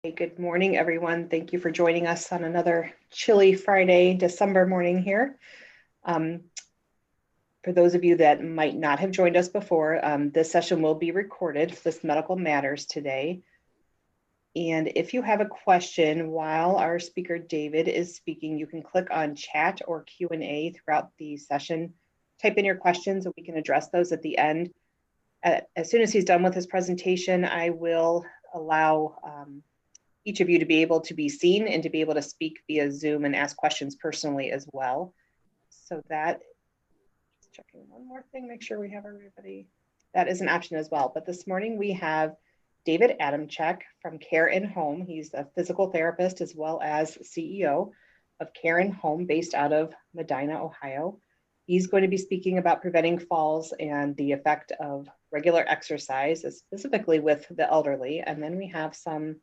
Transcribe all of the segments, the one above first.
Hey, good morning, everyone. Thank you for joining us on another chilly Friday, December morning here. Um, for those of you that might not have joined us before, this session will be recorded, this Medical Matters today. And if you have a question while our speaker David is speaking, you can click on chat or Q&A throughout the session. Type in your questions and we can address those at the end. As soon as he's done with his presentation, I will allow each of you to be able to be seen and to be able to speak via Zoom and ask questions personally as well. So that, just checking one more thing, make sure we have everybody. That is an option as well. But this morning we have David Adamczyk from Care in Home. He's a physical therapist as well as CEO of Care in Home based out of Medina, Ohio. He's going to be speaking about preventing falls and the effect of regular exercise, specifically with the elderly. And then we have some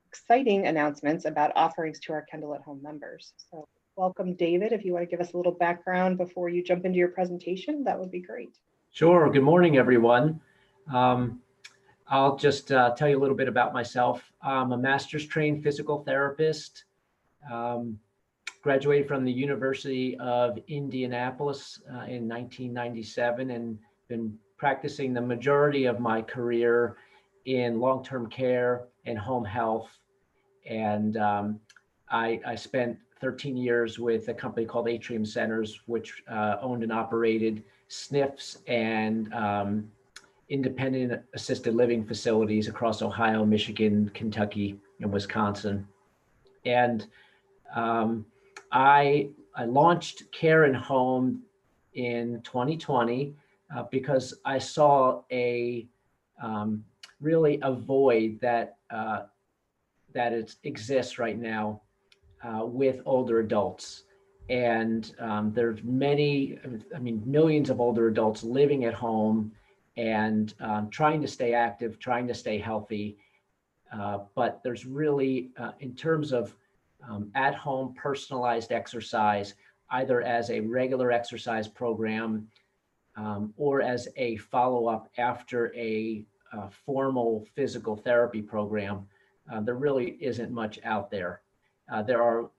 exciting announcements about offerings to our Kendal at Home members. So welcome, David. If you want to give us a little background before you jump into your presentation, that would be great. Sure. Good morning, everyone. I'll just tell you a little bit about myself. I'm a master's trained physical therapist, graduated from the University of Indianapolis in 1997 and been practicing the majority of my career in long-term care and home health. And I spent 13 years with a company called Atrium Centers, which owned and operated SNFs and independent assisted living facilities across Ohio, Michigan, Kentucky, and Wisconsin. And I launched Care in Home in 2020 because I saw really a void that it exists right now with older adults. And there's millions of older adults living at home and trying to stay active, trying to stay healthy. But there's really, in terms of at-home personalized exercise, either as a regular exercise program or as a follow-up after a formal physical therapy program, there really isn't much out there. There are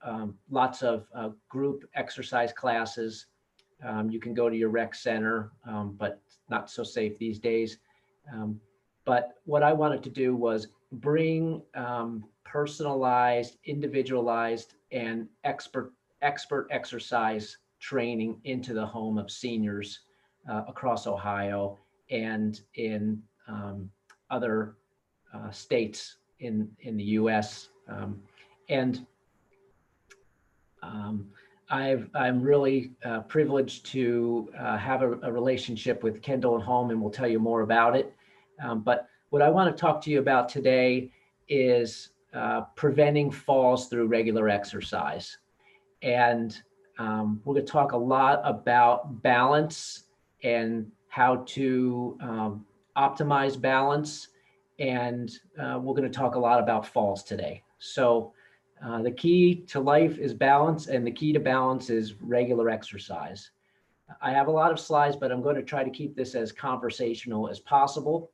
lots of group exercise classes. You can go to your rec center, but not so safe these days. But what I wanted to do was bring personalized, individualized, and expert exercise training into the home of seniors across Ohio and in other states in the U.S. I'm really privileged to have a relationship with Kendal at Home, and we'll tell you more about it. But what I want to talk to you about today is preventing falls through regular exercise. And we're going to talk a lot about balance and how to optimize balance. And we're going to talk a lot about falls today. So the key to life is balance, and the key to balance is regular exercise. I have a lot of slides, but I'm going to try to keep this as conversational as possible,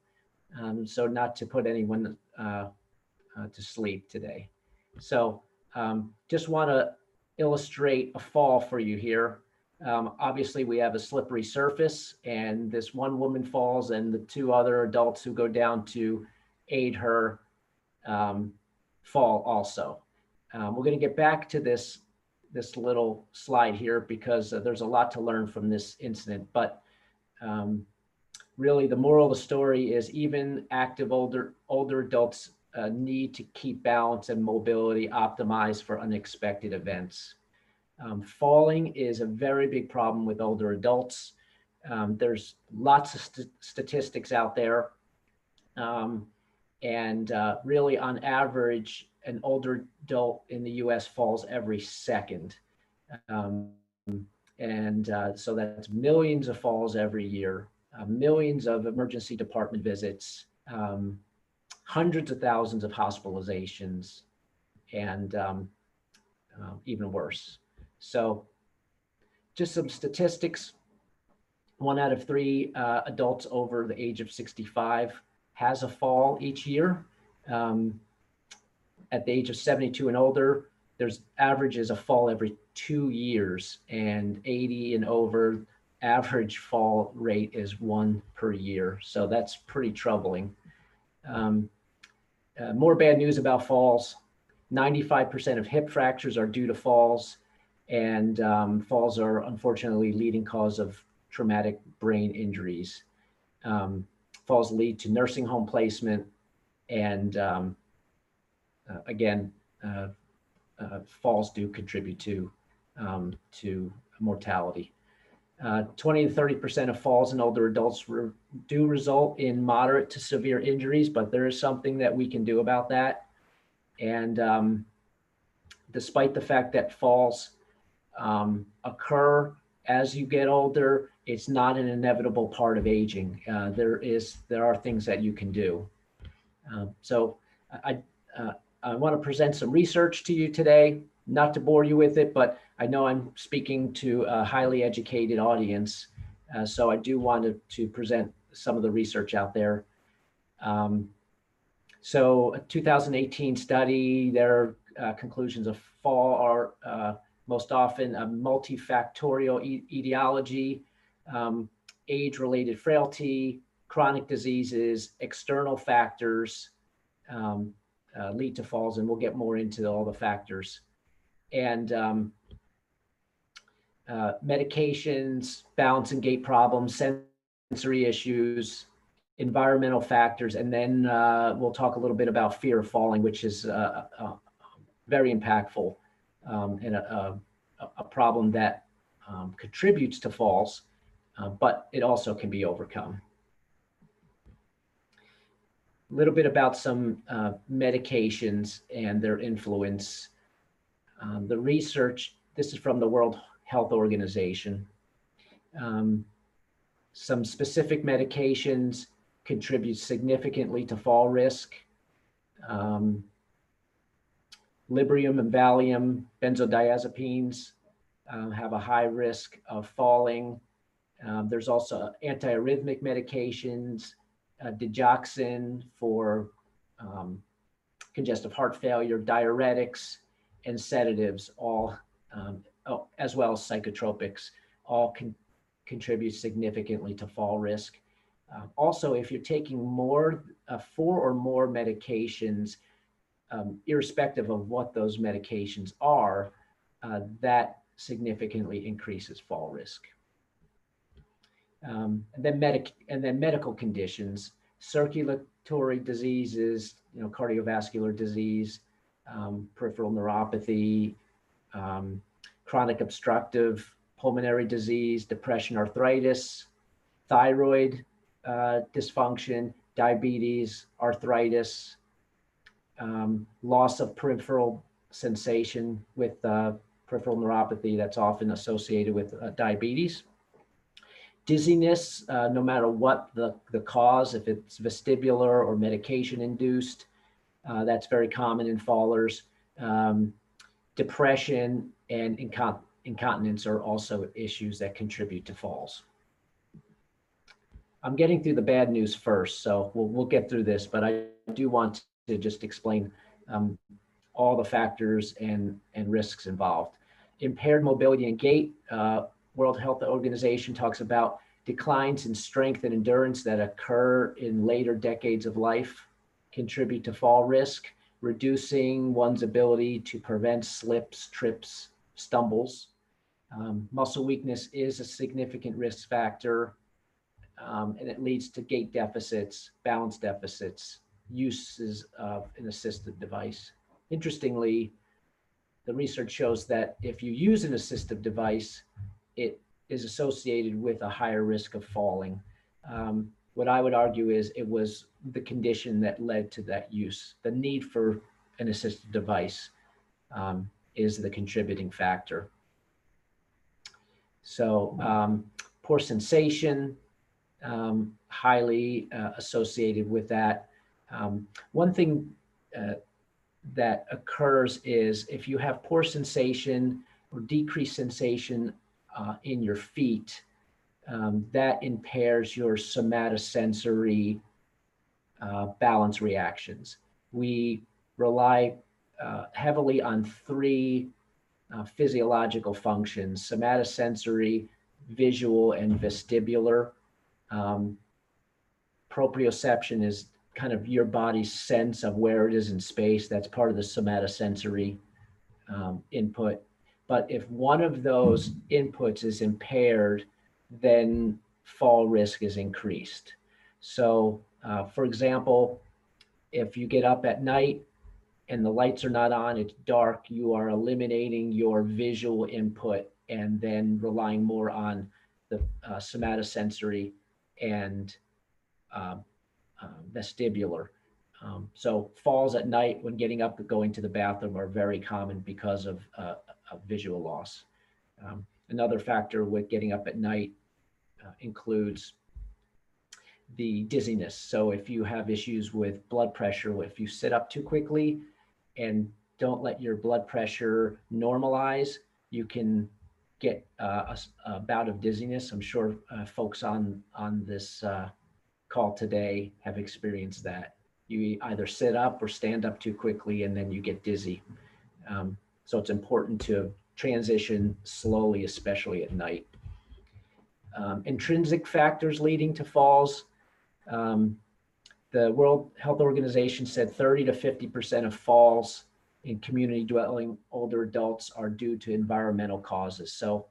so not to put anyone to sleep today. So just want to illustrate a fall for you here. Obviously, we have a slippery surface, and this one woman falls, and the two other adults who go down to aid her fall also. We're going to get back to this little slide here because there's a lot to learn from this incident. But really, the moral of the story is even active older adults need to keep balance and mobility optimized for unexpected events. Falling is a very big problem with older adults. There's lots of statistics out there. And really, on average, an older adult in the US falls every second. So that's millions of falls every year, millions of emergency department visits, hundreds of thousands of hospitalizations, and even worse. So just some statistics. 1 out of 3 adults over the age of 65 has a fall each year. At the age of 72 and older, there's averages a fall every 2 years, and 80 and over, average fall rate is 1 per year. So that's pretty troubling. More bad news about falls. 95% of hip fractures are due to falls, and falls are unfortunately leading cause of traumatic brain injuries. Falls lead to nursing home placement, and again, falls do contribute to mortality. 20 to 30% of falls in older adults do result in moderate to severe injuries, but there is something that we can do about that. And despite the fact that falls occur as you get older, it's not an inevitable part of aging. There are things that you can do. So I want to present some research to you today, not to bore you with it, but I know I'm speaking to a highly educated audience. So I do want to present some of the research out there. So a 2018 study, their conclusions of fall are most often a multifactorial etiology, age-related frailty, chronic diseases, external factors lead to falls, and we'll get more into all the factors. And medications, balance and gait problems, sensory issues, environmental factors, and then we'll talk a little bit about fear of falling, which is very impactful and a problem that contributes to falls, but it also can be overcome. A little bit about some medications and their influence. The research, this is from the World Health Organization. Some specific medications contribute significantly to fall risk. Librium and Valium, benzodiazepines have a high risk of falling. There's also antiarrhythmic medications, digoxin for congestive heart failure, diuretics, and sedatives, all as well as psychotropics, all can contribute significantly to fall risk. Also, if you're taking 4 or more medications, irrespective of what those medications are, that significantly increases fall risk. And then medical conditions, circulatory diseases, cardiovascular disease, peripheral neuropathy, chronic obstructive pulmonary disease, depression, arthritis, thyroid dysfunction, diabetes, arthritis, loss of peripheral sensation with peripheral neuropathy that's often associated with diabetes. Dizziness, no matter what the cause, if it's vestibular or medication induced, that's very common in fallers. Depression and incontinence are also issues that contribute to falls. I'm getting through the bad news first, so we'll get through this, but I do want to just explain all the factors and risks involved. Impaired mobility and gait, World Health Organization talks about declines in strength and endurance that occur in later decades of life contribute to fall risk, reducing one's ability to prevent slips, trips, stumbles. Muscle weakness is a significant risk factor, and it leads to gait deficits, balance deficits, uses of an assistive device. Interestingly, the research shows that if you use an assistive device, it is associated with a higher risk of falling. What I would argue is it was the condition that led to that use. The need for an assistive device is the contributing factor. So poor sensation, highly associated with that. One thing that occurs is if you have poor sensation or decreased sensation in your feet, that impairs your somatosensory balance reactions. We rely heavily on three physiological functions: somatosensory, visual, and vestibular. Um, Proprioception is kind of your body's sense of where it is in space. That's part of the somatosensory input. But if one of those inputs is impaired, then fall risk is increased. So, for example, if you get up at night and the lights are not on, it's dark, you are eliminating your visual input and then relying more on the somatosensory and uh, vestibular. So falls at night when getting up and going to the bathroom are very common because of visual loss. Another factor with getting up at night includes the dizziness. So if you have issues with blood pressure, if you sit up too quickly and don't let your blood pressure normalize, you can get a bout of dizziness. I'm sure folks on this call today have experienced that. You either sit up or stand up too quickly, and then you get dizzy. So it's important to transition slowly, especially at night. Intrinsic factors leading to falls. The World Health Organization said 30 to 50% of falls in community dwelling older adults are due to environmental causes. So,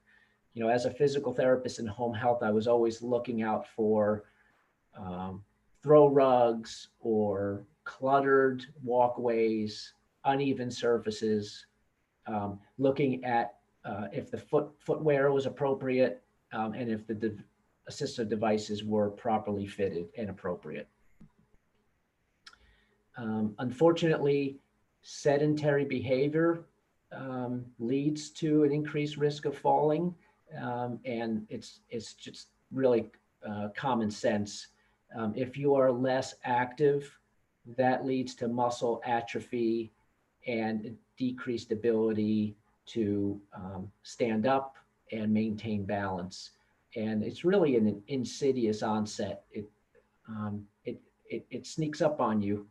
as a physical therapist in home health, I was always looking out for throw rugs or cluttered walkways, uneven surfaces, looking at if the footwear was appropriate, and if the assistive devices were properly fitted and appropriate. Unfortunately, sedentary behavior leads to an increased risk of falling, and it's just really common sense. If you are less active, that leads to muscle atrophy and decreased ability to stand up and maintain balance. And it's really an insidious onset. It sneaks up on you.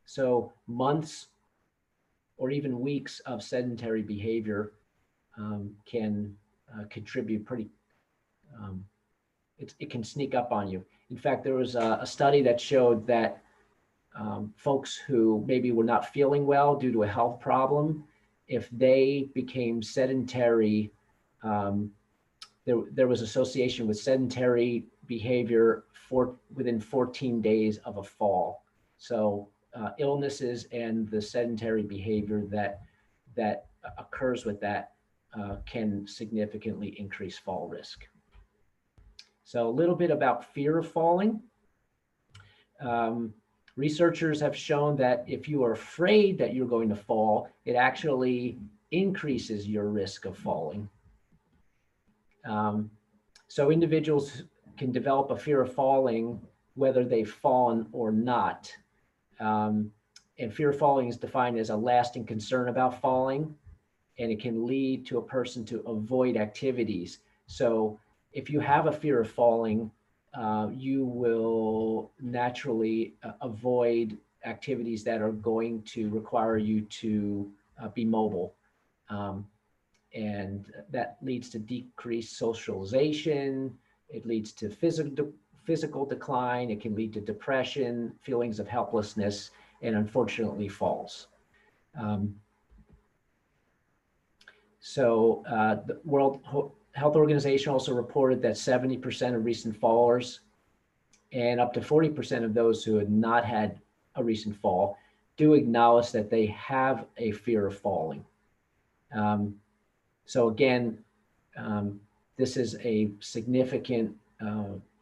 So months or even weeks of sedentary behavior can contribute pretty, it can sneak up on you. In fact, there was a study that showed that folks who maybe were not feeling well due to a health problem, if they became sedentary, there was association with sedentary behavior within 14 days of a fall. So illnesses and the sedentary behavior that occurs with that can significantly increase fall risk. So a little bit about fear of falling. Researchers have shown that if you are afraid that you're going to fall, it actually increases your risk of falling. So individuals can develop a fear of falling whether they've fallen or not. And fear of falling is defined as a lasting concern about falling, and it can lead to a person to avoid activities. So if you have a fear of falling, you will naturally avoid activities that are going to require you to be mobile. And that leads to decreased socialization. It leads to physical decline. It can lead to depression, feelings of helplessness, and unfortunately falls. The World Health Organization also reported that 70% of recent fallers and up to 40% of those who had not had a recent fall do acknowledge that they have a fear of falling. So again, this is a significant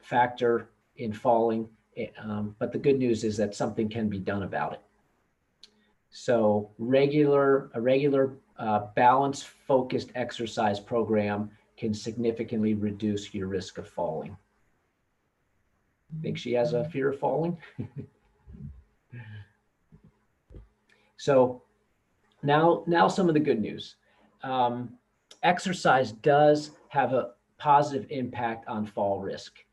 factor in falling, but the good news is that something can be done about it. So a regular balance-focused exercise program can significantly reduce your risk of falling. Think she has a fear of falling? So now some of the good news. Exercise does have a positive impact on fall risk,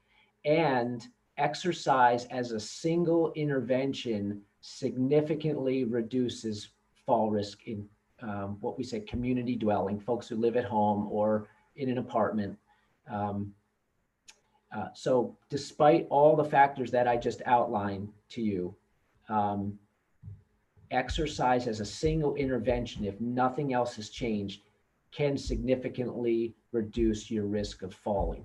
and exercise as a single intervention significantly reduces fall risk in what we say community dwelling, folks who live at home or in an apartment. So despite all the factors that I just outlined to you, exercise as a single intervention, if nothing else has changed, can significantly reduce your risk of falling.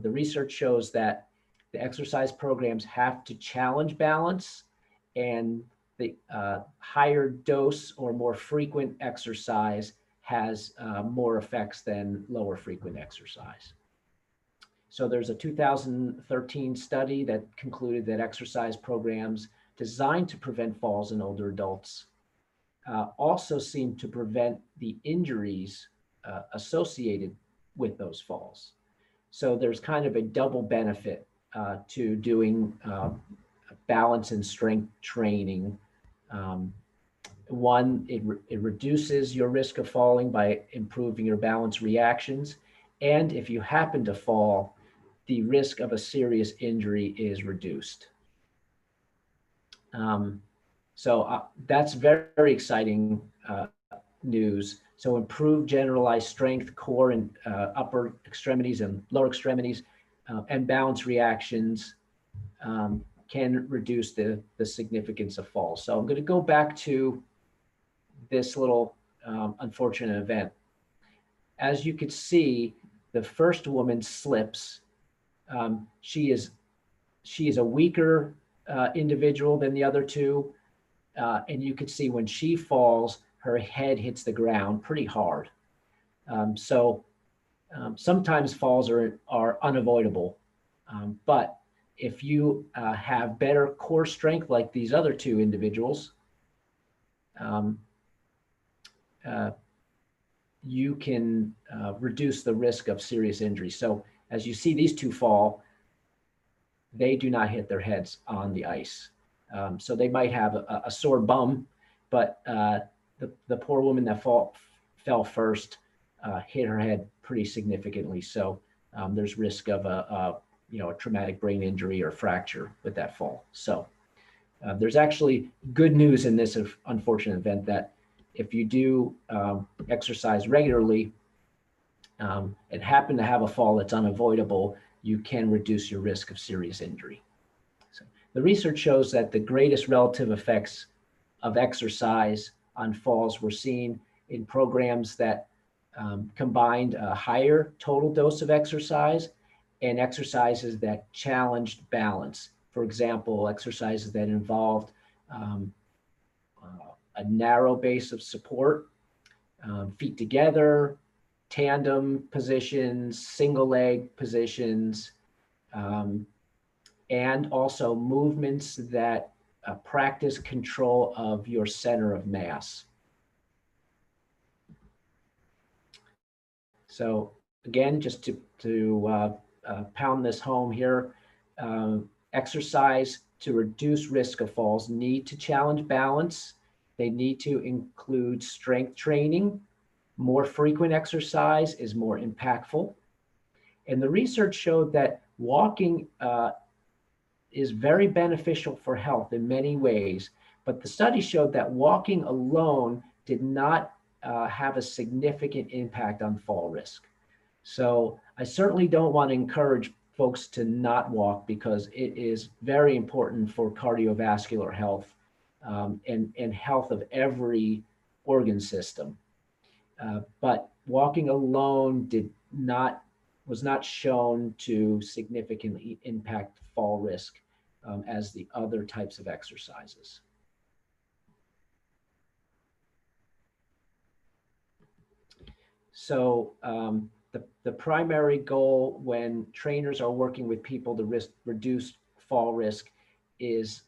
The research shows that the exercise programs have to challenge balance, and the higher dose or more frequent exercise has more effects than lower frequent exercise. So there's a 2013 study that concluded that exercise programs designed to prevent falls in older adults also seem to prevent the injuries associated with those falls. So there's kind of a double benefit to doing balance and strength training. One, it reduces your risk of falling by improving your balance reactions. And if you happen to fall, the risk of a serious injury is reduced. So that's very, very exciting news. So improved generalized strength, core and upper extremities and lower extremities, and balance reactions can reduce the significance of falls. So I'm going to go back to this little unfortunate event. As you could see, the first woman slips. She is a weaker individual than the other two. And you could see when she falls, her head hits the ground pretty hard. Sometimes falls are unavoidable. But if you have better core strength like these other two individuals, you can reduce the risk of serious injury. So as you see these two fall, they do not hit their heads on the ice. So they might have a sore bum, but the poor woman that fell first hit her head pretty significantly. So there's risk of a traumatic brain injury or fracture with that fall. So there's actually good news in this unfortunate event that if you do exercise regularly and happen to have a fall that's unavoidable, you can reduce your risk of serious injury. So the research shows that the greatest relative effects of exercise on falls were seen in programs that combined a higher total dose of exercise and exercises that challenged balance. For example, exercises that involved a narrow base of support, feet together, tandem positions, single leg positions, and also movements that practice control of your center of mass. So again, just to pound this home here, exercise to reduce risk of falls need to challenge balance. They need to include strength training. More frequent exercise is more impactful. And the research showed that walking is very beneficial for health in many ways, but the study showed that walking alone did not have a significant impact on fall risk. So I certainly don't want to encourage folks to not walk because it is very important for cardiovascular health and health of every organ system. But walking alone was not shown to significantly impact fall risk as the other types of exercises. So the primary goal when trainers are working with people to reduce fall risk is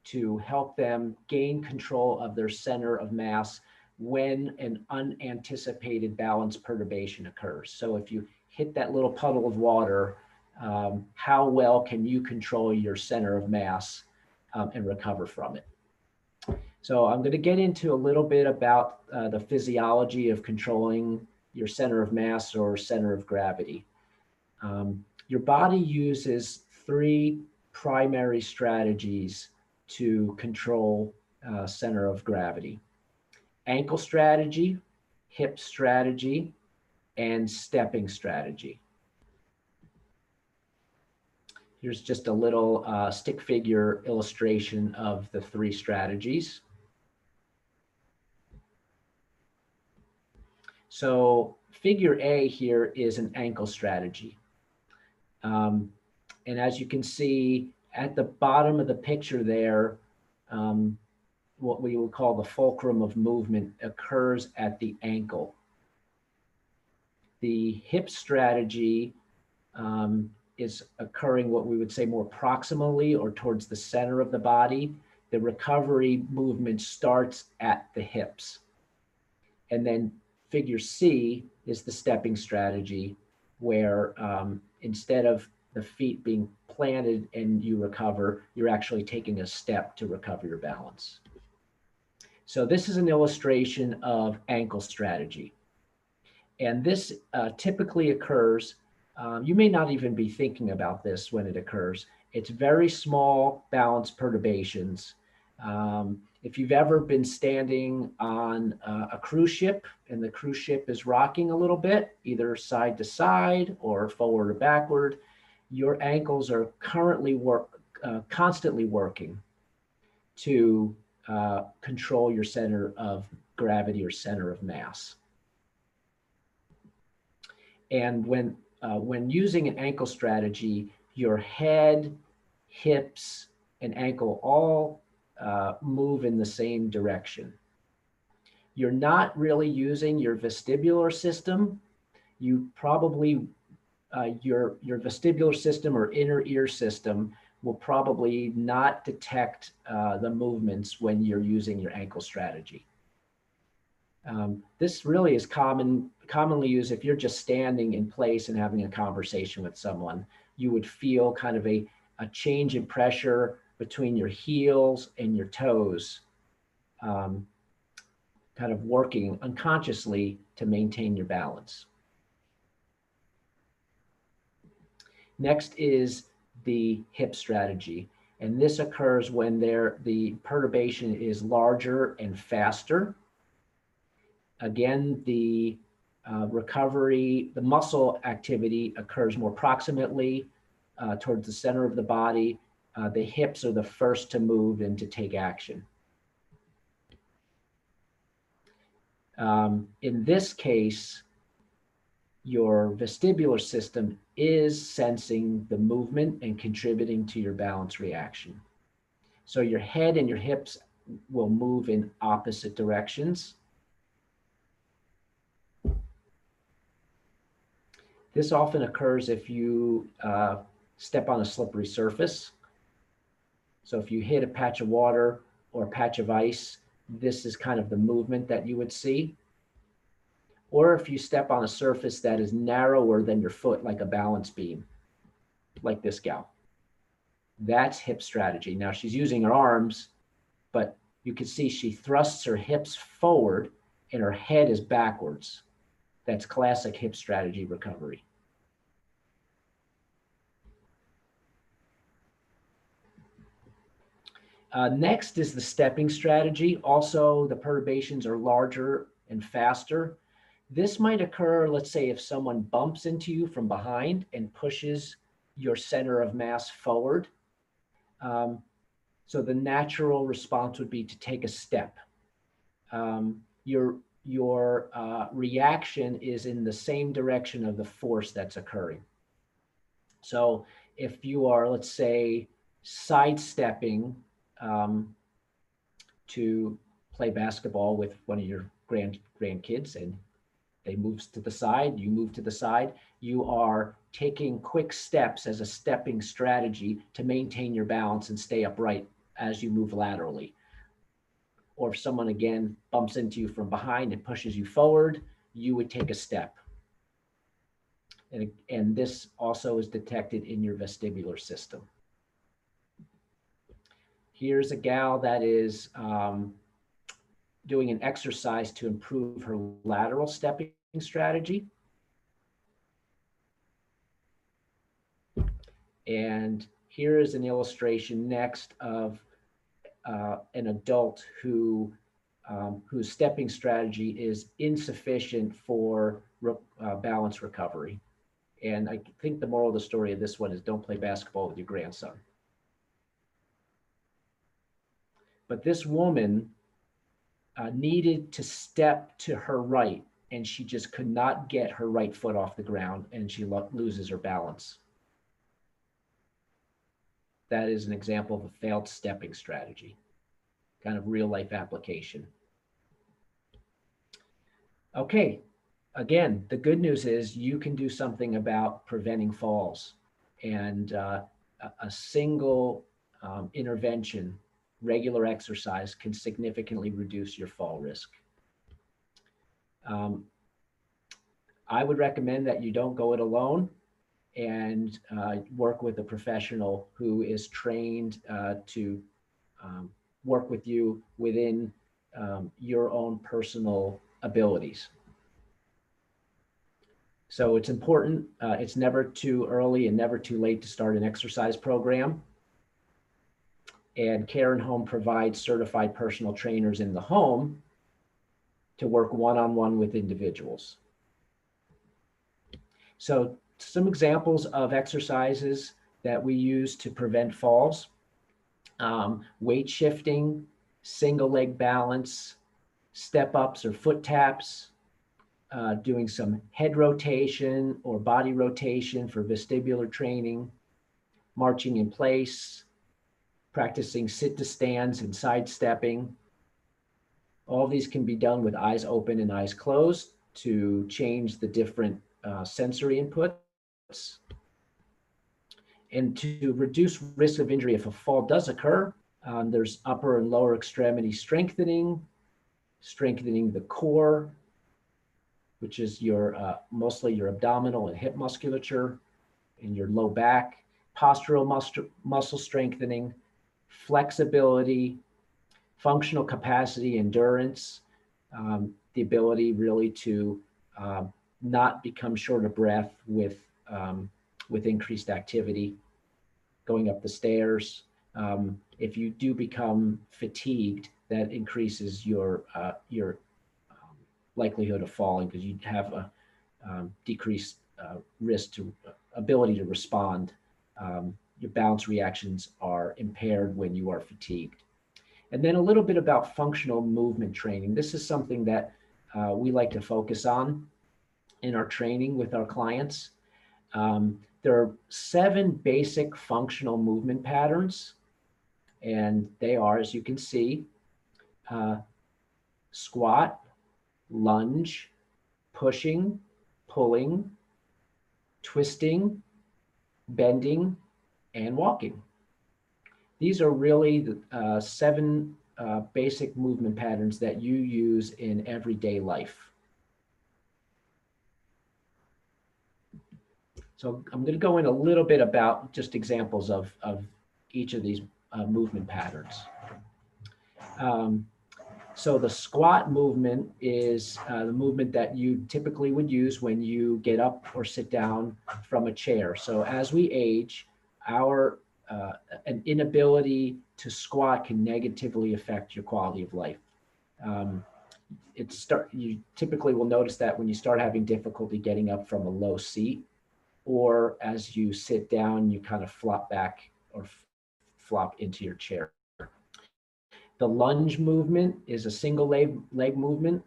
to help them gain control of their center of mass when an unanticipated balance perturbation occurs. So if you hit that little puddle of water, how well can you control your center of mass and recover from it? So I'm going to get into a little bit about the physiology of controlling your center of mass or center of gravity. Your body uses three primary strategies to control center of gravity. Ankle strategy, hip strategy, and stepping strategy. Here's just a little stick figure illustration of the three strategies. So figure A here is an ankle strategy. And as you can see at the bottom of the picture there, what we would call the fulcrum of movement occurs at the ankle. The hip strategy is occurring what we would say more proximally or towards the center of the body. The recovery movement starts at the hips. And then figure C is the stepping strategy, where instead of the feet being planted and you recover, you're actually taking a step to recover your balance. So this is an illustration of ankle strategy. And this typically occurs, you may not even be thinking about this when it occurs. It's very small balance perturbations. If you've ever been standing on a cruise ship and the cruise ship is rocking a little bit, either side to side or forward or backward, your ankles are constantly working to control your center of gravity or center of mass. And when using an ankle strategy, your head, hips, and ankle all move in the same direction. You're not really using your vestibular system. You probably, your vestibular system or inner ear system will probably not detect the movements when you're using your ankle strategy. This really is commonly used if you're just standing in place and having a conversation with someone. You would feel kind of a change in pressure between your heels and your toes, kind of working unconsciously to maintain your balance. Next is the hip strategy. And this occurs when the perturbation is larger and faster. Again, the recovery, the muscle activity occurs more proximately towards the center of the body. The hips are the first to move and to take action. In this case, your vestibular system is sensing the movement and contributing to your balance reaction. So your head and your hips will move in opposite directions. This often occurs if you step on a slippery surface. So if you hit a patch of water or a patch of ice, this is kind of the movement that you would see. Or if you step on a surface that is narrower than your foot, like a balance beam, like this gal. That's hip strategy. Now she's using her arms, but you can see she thrusts her hips forward and her head is backwards. That's classic hip strategy recovery. Next is the stepping strategy. Also, the perturbations are larger and faster. This might occur, let's say, if someone bumps into you from behind and pushes your center of mass forward. So the natural response would be to take a step. Your reaction is in the same direction of the force that's occurring. So if you are, let's say, sidestepping to play basketball with one of your grandkids and they move to the side, you move to the side, you are taking quick steps as a stepping strategy to maintain your balance and stay upright as you move laterally. Or if someone again bumps into you from behind and pushes you forward, you would take a step. And this also is detected in your vestibular system. Here's a gal that is doing an exercise to improve her lateral stepping strategy. And here is an illustration next of an adult whose stepping strategy is insufficient for balance recovery. And I think the moral of the story of this one is don't play basketball with your grandson. But this woman needed to step to her right, and she just could not get her right foot off the ground, and she loses her balance. That is an example of a failed stepping strategy, kind of real life application. Okay, again, the good news is you can do something about preventing falls, and a single intervention, regular exercise, can significantly reduce your fall risk. I would recommend that you don't go it alone and work with a professional who is trained to work with you within your own personal abilities. So it's important. It's never too early and never too late to start an exercise program. And Care and Home provides certified personal trainers in the home to work one-on-one with individuals. So some examples of exercises that we use to prevent falls: weight shifting, single leg balance, step ups or foot taps, doing some head rotation or body rotation for vestibular training, marching in place, practicing sit to stands and sidestepping. All these can be done with eyes open and eyes closed to change the different sensory inputs. And to reduce risk of injury if a fall does occur, there's upper and lower extremity strengthening, strengthening the core, which is your mostly your abdominal and hip musculature, and your low back, postural muscle strengthening, flexibility, functional capacity, endurance, the ability really to not become short of breath with increased activity, going up the stairs. If you do become fatigued, that increases your likelihood of falling because you have a decreased risk to ability to respond. Your balance reactions are impaired when you are fatigued. And then a little bit about functional movement training. This is something that we like to focus on in our training with our clients. There are 7 basic functional movement patterns, and they are, as you can see, squat, lunge, pushing, pulling, twisting, bending, and walking. These are really the 7 basic movement patterns that you use in everyday life. So I'm going to go in a little bit about just examples of each of these movement patterns. So the squat movement is the movement that you typically would use when you get up or sit down from a chair. So as we age, our an inability to squat can negatively affect your quality of life. You typically will notice that when you start having difficulty getting up from a low seat, or as you sit down, you kind of flop back or flop into your chair. The lunge movement is a single leg movement.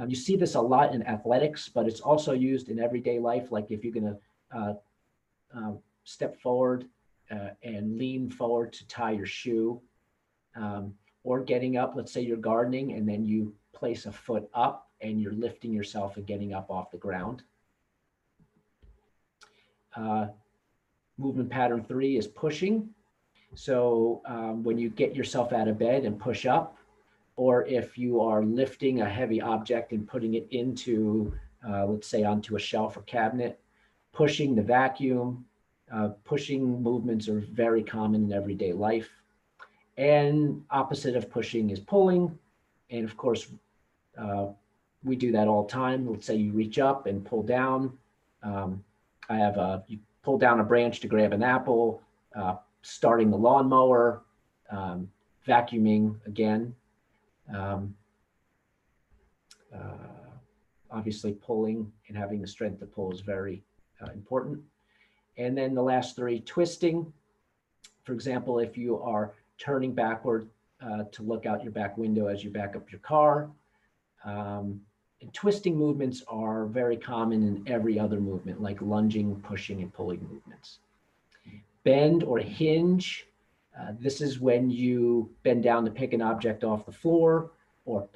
You see this a lot in athletics, but it's also used in everyday life. Like if you're going to step forward and lean forward to tie your shoe, or getting up, let's say you're gardening and then you place a foot up and you're lifting yourself and getting up off the ground. Movement pattern 3 is pushing. So when you get yourself out of bed and push up, or if you are lifting a heavy object and putting it into, let's say, onto a shelf or cabinet, pushing the vacuum, pushing movements are very common in everyday life. And opposite of pushing is pulling. And of course, we do that all the time. Let's say you reach up and pull down. You pull down a branch to grab an apple, starting the lawnmower, vacuuming again. Um, Obviously, pulling and having the strength to pull is very important. And then the last three, twisting. For example, if you are turning backward to look out your back window as you back up your car. And twisting movements are very common in every other movement, like lunging, pushing, and pulling movements. Bend or hinge. This is when you bend down to pick an object off the floor, or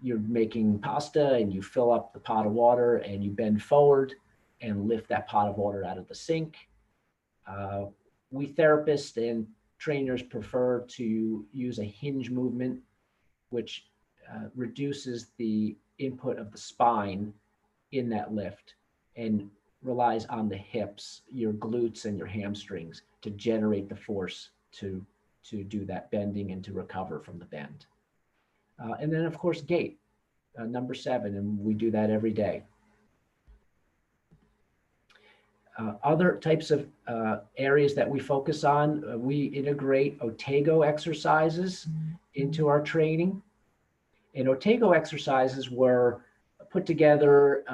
you're making pasta and you fill up the pot of water and you bend forward and lift that pot of water out of the sink. We therapists and trainers prefer to use a hinge movement, which reduces the input of the spine in that lift and relies on the hips, your glutes and your hamstrings to generate the force to do that bending and to recover from the bend. And then of course, gait, number 7, and we do that every day. Other types of areas that we focus on, we integrate Otago exercises into our training. And Otago exercises were put together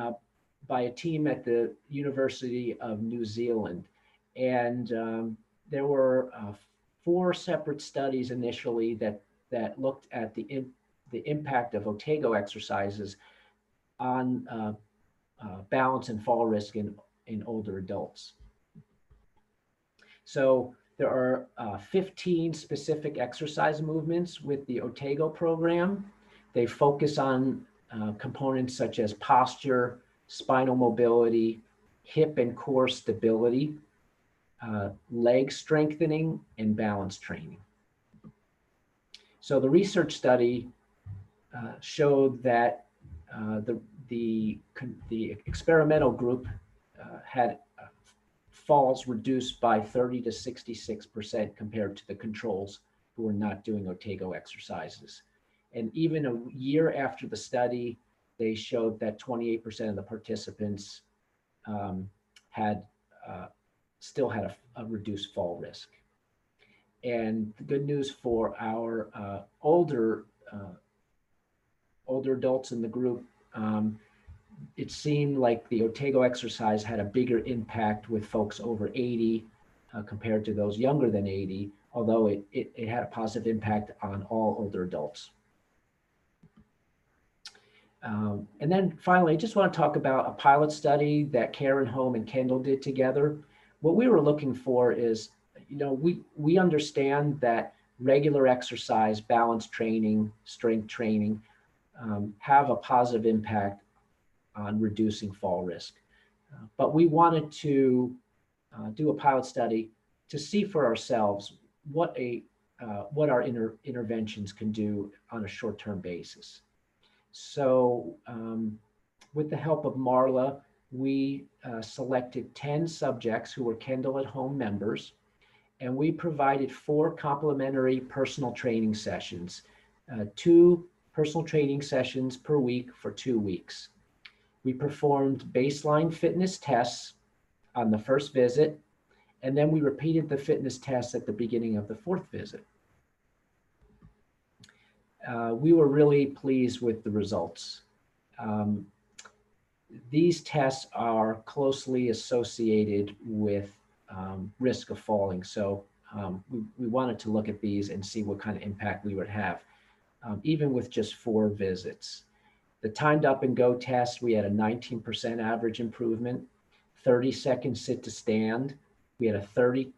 by a team at the University of New Zealand. And there were 4 separate studies initially that looked at the impact of Otago exercises on balance and fall risk in older adults. So there are 15 specific exercise movements with the Otago program. They focus on components such as posture, spinal mobility, hip and core stability, leg strengthening, and balance training. So the research study showed that the experimental group had falls reduced by 30 to 66% compared to the controls who were not doing Otago exercises. And even a year after the study, they showed that 28% of the participants still had a reduced fall risk. And the good news for our older adults in the group, it seemed like the Otago exercise had a bigger impact with folks over 80 compared to those younger than 80, although it had a positive impact on all older adults. And then finally, I just want to talk about a pilot study that Karen Home and Kendal did together. What we were looking for is, we understand that regular exercise, balance training, strength training have a positive impact on reducing fall risk. But we wanted to do a pilot study to see for ourselves what our interventions can do on a short-term basis. So with the help of Marla, we selected 10 subjects who were Kendal at Home members, and we provided 4 complimentary personal training sessions, 2 personal training sessions per week for 2 weeks. We performed baseline fitness tests on the first visit, and then we repeated the fitness tests at the beginning of the 4th visit. We were really pleased with the results. These tests are closely associated with risk of falling. So we wanted to look at these and see what kind of impact we would have, even with just 4 visits. The timed up and go test, we had a 19% average improvement. 30-second sit to stand, we had a 32%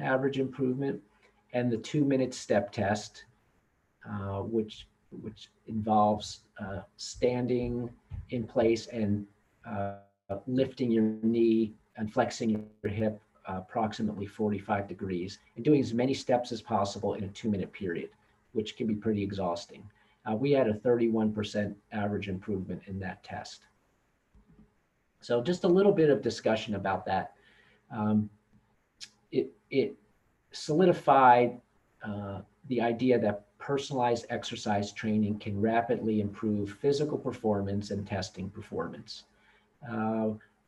average improvement. And the 2-minute step test, which involves standing in place and lifting your knee and flexing your hip approximately 45 degrees and doing as many steps as possible in a 2-minute period, which can be pretty exhausting. We had a 31% average improvement in that test. So just a little bit of discussion about that. It solidified the idea that personalized exercise training can rapidly improve physical performance and testing performance.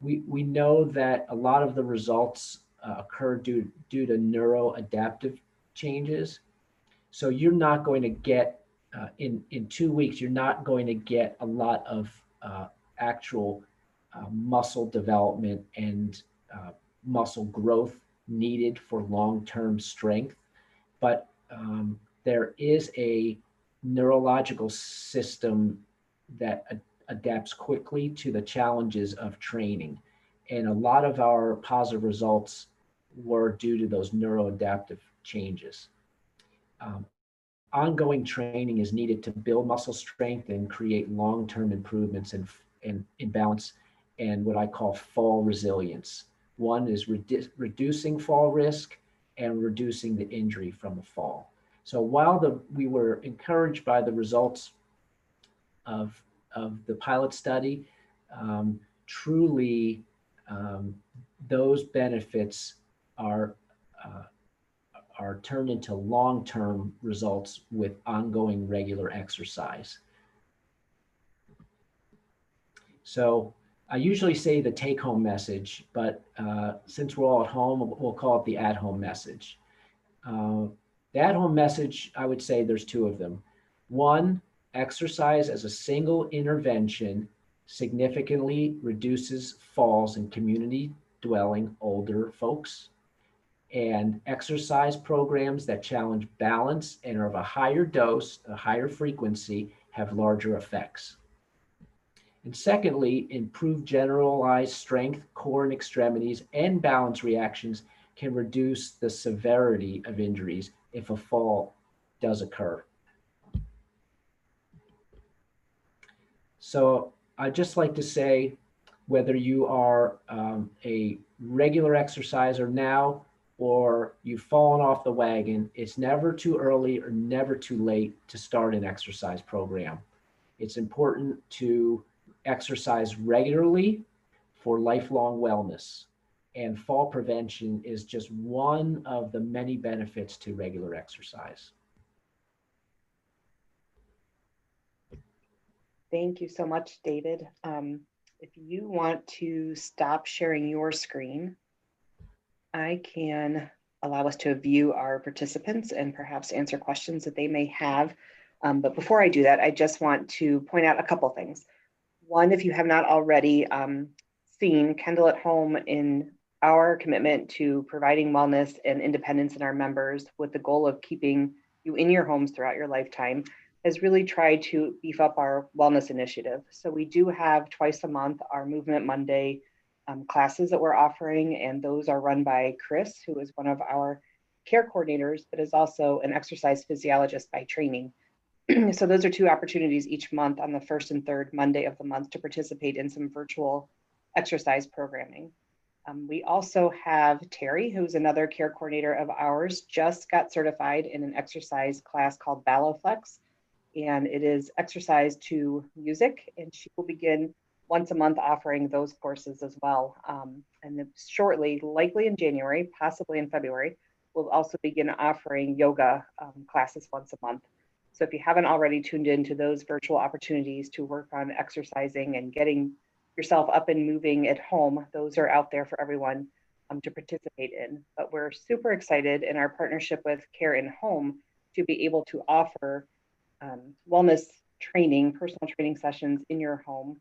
We know that a lot of the results occur due to neuroadaptive changes. So you're not going to get, in 2 weeks, you're not going to get a lot of actual muscle development and muscle growth needed for long-term strength. But there is a neurological system that adapts quickly to the challenges of training. And a lot of our positive results were due to those neuroadaptive changes. Um, Ongoing training is needed to build muscle strength and create long-term improvements in balance and what I call fall resilience. One is reducing fall risk and reducing the injury from a fall. So while we were encouraged by the results of, of the pilot study, truly those benefits are uh, are turned into long-term results with ongoing regular exercise. So I usually say the take-home message, but since we're all at home, we'll call it the at-home message. Uh, the at-home message, I would say there's two of them. One, exercise as a single intervention significantly reduces falls in community dwelling older folks, and exercise programs that challenge balance and are of a higher dose, a higher frequency, have larger effects. And secondly, improved generalized strength, core and extremities, and balance reactions can reduce the severity of injuries if a fall does occur. So I'd just like to say, whether you are a regular exerciser now or you've fallen off the wagon, it's never too early or never too late to start an exercise program. It's important to exercise regularly for lifelong wellness. And fall prevention is just one of the many benefits to regular exercise. Thank you so much, David. If you want to stop sharing your screen, I can allow us to view our participants and perhaps answer questions that they may have. But before I do that, I just want to point out a couple things. One, if you have not already seen Kendal at Home in our commitment to providing wellness and independence in our members with the goal of keeping you in your homes throughout your lifetime, has really tried to beef up our wellness initiative. So we do have twice a month our Movement Monday classes that we're offering, and those are run by Chris, who is one of our care coordinators, but is also an exercise physiologist by training. So those are two opportunities each month on the first and third Monday of the month to participate in some virtual exercise programming. We also have Terry, who's another care coordinator of ours, just got certified in an exercise class called Balloflex, and it is exercise to music, and she will begin once a month offering those courses as well. And then shortly, likely in January, possibly in February, we'll also begin offering yoga classes once a month. So if you haven't already tuned into those virtual opportunities to work on exercising and getting yourself up and moving at home, those are out there for everyone to participate in. But we're super excited in our partnership with Care in Home to be able to offer wellness training, personal training sessions in your home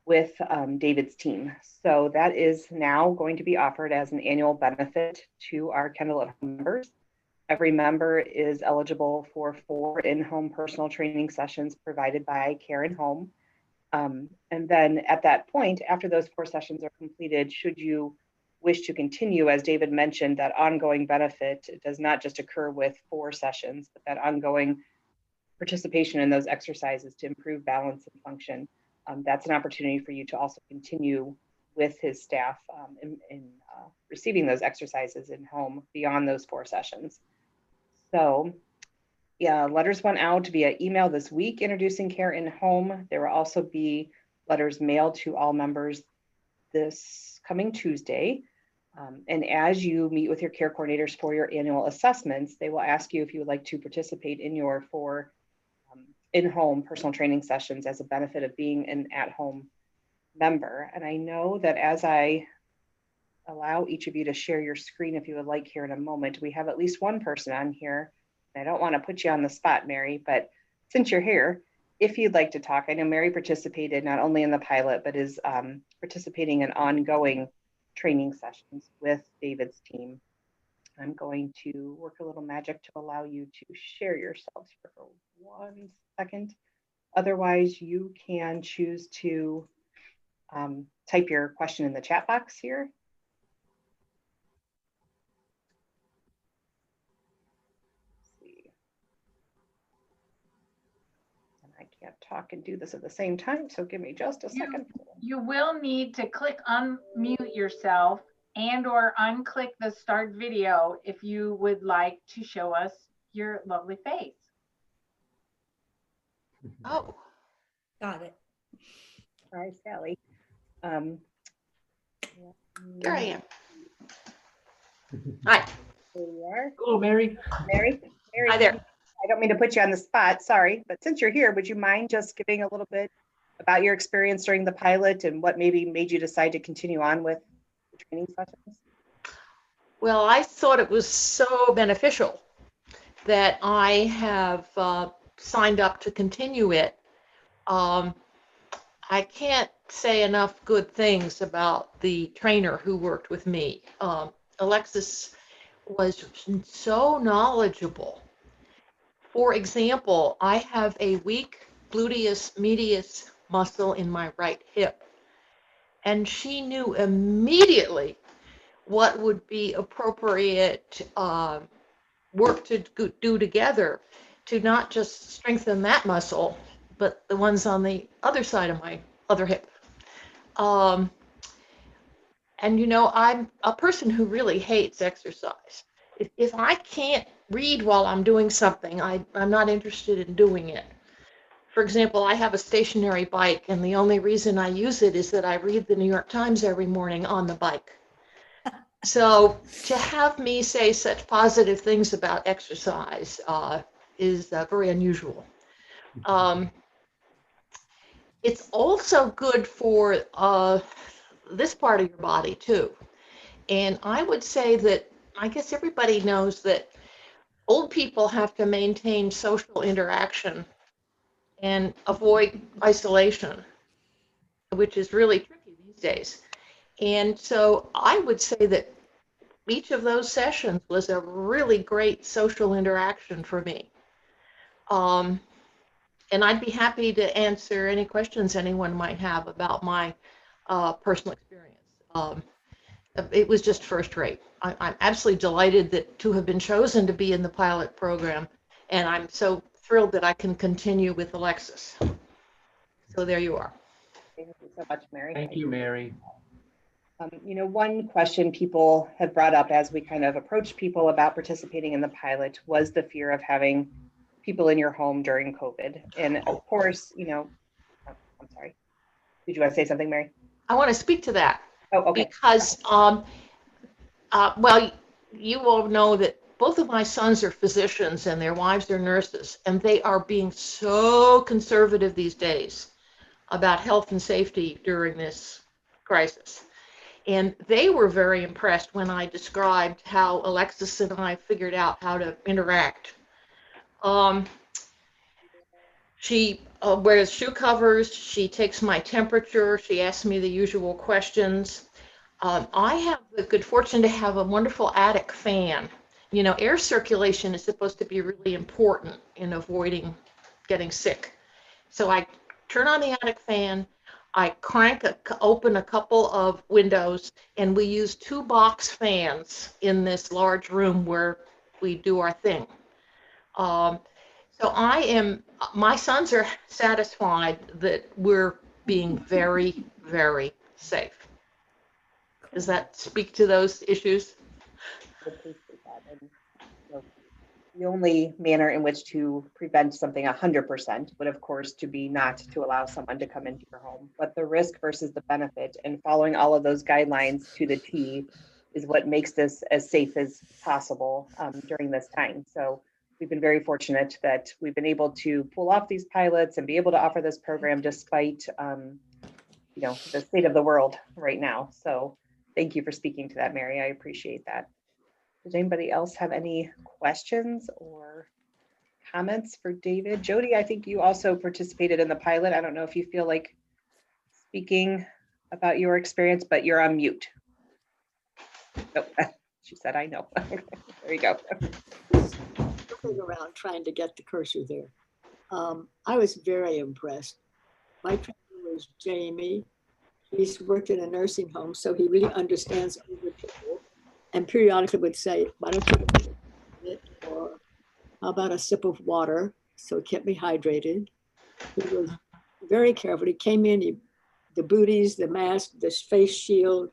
with David's team. So that is now going to be offered as an annual benefit to our Kendal at Home members. Every member is eligible for 4 in-home personal training sessions provided by Care in Home. And then at that point, after those 4 sessions are completed, should you wish to continue, as David mentioned, that ongoing benefit does not just occur with 4 sessions, but that ongoing participation in those exercises to improve balance and function. That's an opportunity for you to also continue with his staff in receiving those exercises in home beyond those 4 sessions. So yeah, letters went out via email this week introducing Care in Home. There will also be letters mailed to all members this coming Tuesday. And as you meet with your care coordinators for your annual assessments, they will ask you if you would like to participate in your 4 in-home personal training sessions as a benefit of being an at-home member. And I know that as I allow each of you to share your screen, if you would like, here in a moment, we have at least one person on here. I don't want to put you on the spot, Mary, but since you're here, if you'd like to talk, I know Mary participated not only in the pilot, but is participating in ongoing training sessions with David's team. I'm going to work a little magic to allow you to share yourselves here for 1 second. Otherwise, you can choose to type your question in the chat box here. I can't talk and do this at the same time, so give me just a second. You will need to click unmute yourself and or unclick the start video if you would like to show us your lovely face. Oh, got it. Hi, Sally. There I am. Hi. There you are. Hello, Mary. Mary. Hi there. I don't mean to put you on the spot, sorry, but since you're here, would you mind just giving a little bit about your experience during the pilot and what maybe made you decide to continue on with the training sessions? Well, I thought it was so beneficial that I have signed up to continue it. I can't say enough good things about the trainer who worked with me. Alexis was so knowledgeable. For example, I have a weak gluteus medius muscle in my right hip, and she knew immediately what would be appropriate work to do together to not just strengthen that muscle, but the ones on the other side of my other hip. And you know, I'm a person who really hates exercise. If I can't read while I'm doing something, I'm not interested in doing it. For example, I have a stationary bike, and the only reason I use it is that I read the New York Times every morning on the bike. So to have me say such positive things about exercise is very unusual. It's also good for this part of your body too. And I would say that I guess everybody knows that old people have to maintain social interaction and avoid isolation, which is really tricky these days. And so I would say that each of those sessions was a really great social interaction for me. And I'd be happy to answer any questions anyone might have about my personal experience. It was just first rate. I'm absolutely delighted to have been chosen to be in the pilot program, and I'm so thrilled that I can continue with Alexis. So there you are. Thank you so much, Mary. Thank you, Mary. You know, one question people have brought up as we kind of approached people about participating in the pilot was the fear of having people in your home during COVID. And of course, you know, I'm sorry. Did you want to say something, Mary? I want to speak to that. Oh, okay. Because, well, you all know that both of my sons are physicians and their wives are nurses, and they are being so conservative these days about health and safety during this crisis. And they were very impressed when I described how Alexis and I figured out how to interact. She wears shoe covers, she takes my temperature, she asks me the usual questions. I have the good fortune to have a wonderful attic fan. You know, air circulation is supposed to be really important in avoiding getting sick. So I turn on the attic fan, I open a couple of windows, and we use 2 box fans in this large room where we do our thing. So my sons are satisfied that we're being very, very safe. Does that speak to those issues? I appreciate that. And, you know, the only manner in which to prevent something 100% would, of course, to be not to allow someone to come into your home. But the risk versus the benefit and following all of those guidelines to the T is what makes this as safe as possible during this time. So we've been very fortunate that we've been able to pull off these pilots and be able to offer this program despite, you know, the state of the world right now. So thank you for speaking to that, Mary. I appreciate that. Does anybody else have any questions or comments for David. Jody, I think you also participated in the pilot. I don't know if you feel like speaking about your experience, but you're on mute. Oh, she said, I know. There you go. Looking around trying to get the cursor there. I was very impressed. My trainer was Jamie. He's worked in a nursing home, so he really understands older people, and periodically would say, why don't you take a minute, or how about a sip of water? So it kept me hydrated. He was very careful. He came in, the booties, the mask, the face shield,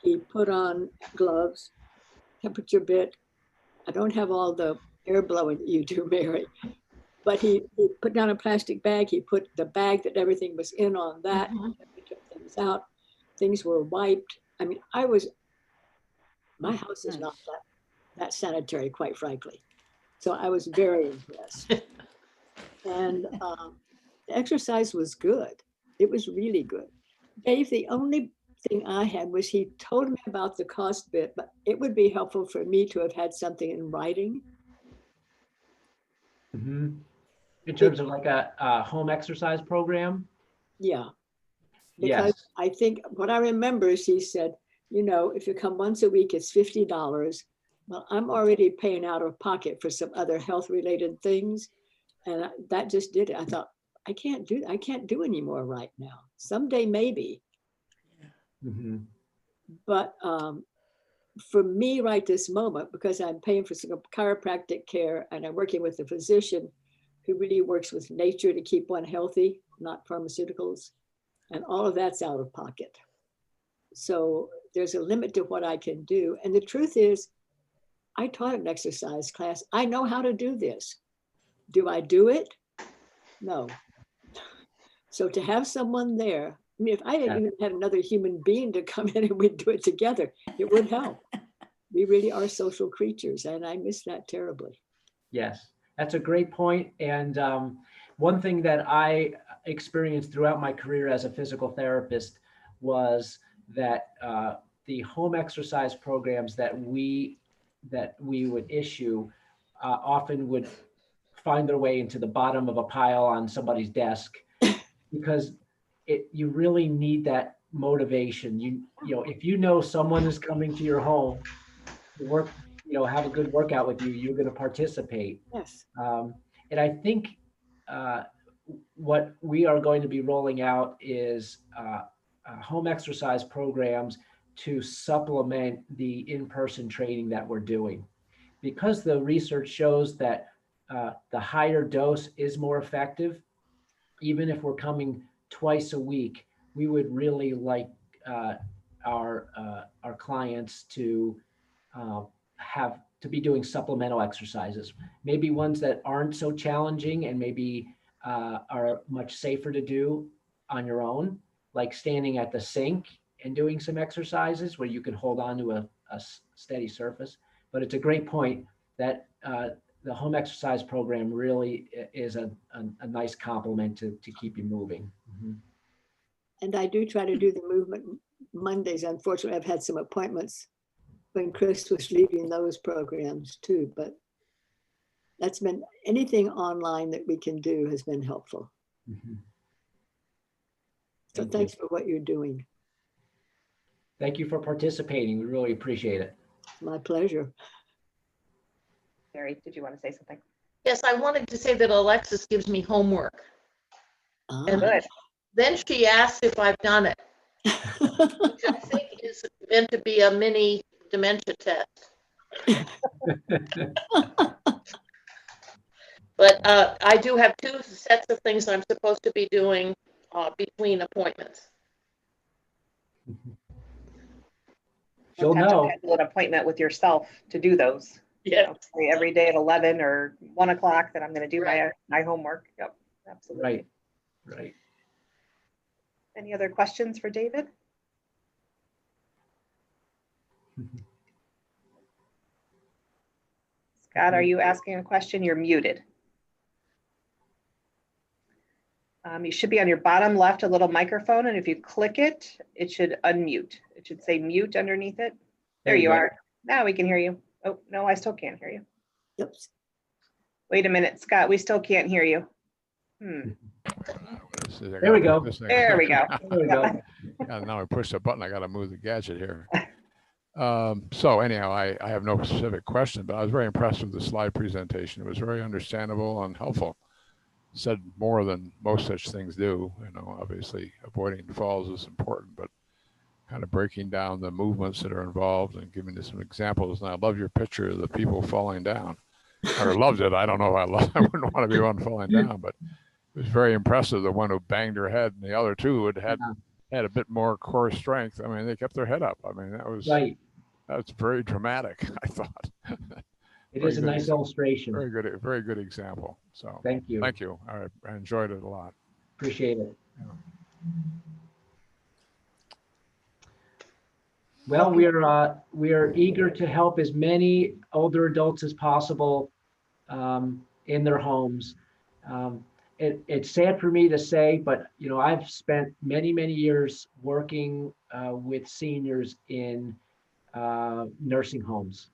he put on gloves, temperature bit. I don't have all the air blowing that you do, Mary, but he put down a plastic bag. He put the bag that everything was in on that. We took things out. Things were wiped. I mean, my house is not that sanitary, quite frankly. So I was very impressed. And the exercise was good. It was really good. Dave, the only thing I had was he told me about the cost bit, but it would be helpful for me to have had something in writing. In terms of like a home exercise program? Yeah. Because Yes. I think what I remember is he said, you know, if you come once a week, it's $50. Well, I'm already paying out of pocket for some other health related things. And that just did it. I thought, I can't do any more right now. Someday, maybe. But for me right this moment, because I'm paying for some chiropractic care and I'm working with a physician who really works with nature to keep one healthy, not pharmaceuticals, and all of that's out of pocket. So there's a limit to what I can do. And the truth is, I taught an exercise class. I know how to do this. Do I do it? No. So to have someone there, I mean, if I had even had another human being to come in and we'd do it together, it would help. We really are social creatures, and I miss that terribly. Yes, that's a great point. And one thing that I experienced throughout my career as a physical therapist was that the home exercise programs that we would issue often would find their way into the bottom of a pile on somebody's desk, because you really need that motivation. You know, if you know someone is coming to your home to work, you know, have a good workout with you, you're going to participate. Yes. And I think what we are going to be rolling out is home exercise programs to supplement the in-person training that we're doing. Because the research shows that the higher dose is more effective, even if we're coming twice a week, we would really like our clients to have to be doing supplemental exercises, maybe ones that aren't so challenging and maybe are much safer to do on your own, like standing at the sink and doing some exercises where you can hold on to a steady surface. But it's a great point that the home exercise program really is a nice complement to keep you moving. And I do try to do the movement Mondays. Unfortunately, I've had some appointments when Chris was leading those programs too, but that's been, anything online that we can do has been helpful. So thanks for what you're doing. Thank you for participating. We really appreciate it. My pleasure. Mary, did you want to say something? Yes, I wanted to say that Alexis gives me homework. And Good. then she asks if I've done it, which I think is meant to be a mini dementia test. But I do have 2 sets of things I'm supposed to be doing between appointments. She'll Have to know. schedule an appointment with yourself to do those. Yeah. You know, say every day at 11 or 1 o'clock that I'm going to do Right. my homework. Yep, absolutely. Right. Any other questions for David? Scott, are you asking a question? You're muted. You should be on your bottom left, a little microphone, and if you click it, it should unmute. It should say mute underneath it. There you are. Now we can hear you. Oh, no, I still can't hear you. Oops. Wait a minute, Scott, we still can't hear you. There we go. There we go. There we go. Yeah, now I push the button, I gotta move the gadget here. So anyhow, I have no specific question, but I was very impressed with the slide presentation. It was very understandable and helpful. Said more than most such things do. You know, obviously avoiding falls is important, but kind of breaking down the movements that are involved and giving us some examples. And I love your picture of the people falling down. Or loved it. I don't know if I wouldn't want to be one falling down, but it was very impressive. The one who banged her head and the other two had a bit more core strength. I mean, they kept their head up. I mean, Right. that's very dramatic, I thought. It is a nice illustration. Very good example. So Thank you. thank you. I enjoyed it a lot. Appreciate it. Yeah. Well, we are eager to help as many older adults as possible in their homes. It's sad for me to say, but you know, I've spent many years working with seniors in nursing homes,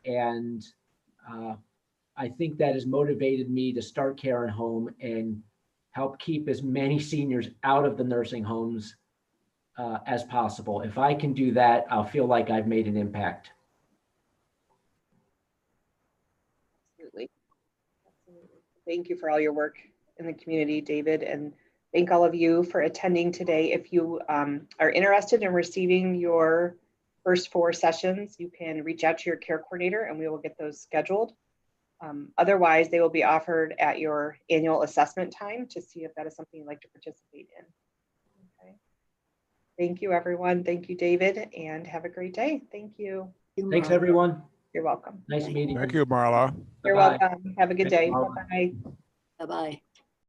and I think that has motivated me to start Care and Home and help keep as many seniors out of the nursing homes as possible. If I can do that, I'll feel like I've made an impact. Absolutely. Thank you for all your work in the community, David, and thank all of you for attending today. If you are interested in receiving your first 4 sessions, you can reach out to your care coordinator and we will get those scheduled. Otherwise, they will be offered at your annual assessment time to see if that is something you'd like to participate in. Okay. Thank you, everyone. Thank you, David, and have a great day. Thank you. Thanks, everyone. You're welcome. Nice meeting you. Thank you, Marla. You're Bye-bye. welcome. Have a good Thanks, day. Marla. Bye-bye. Bye-bye.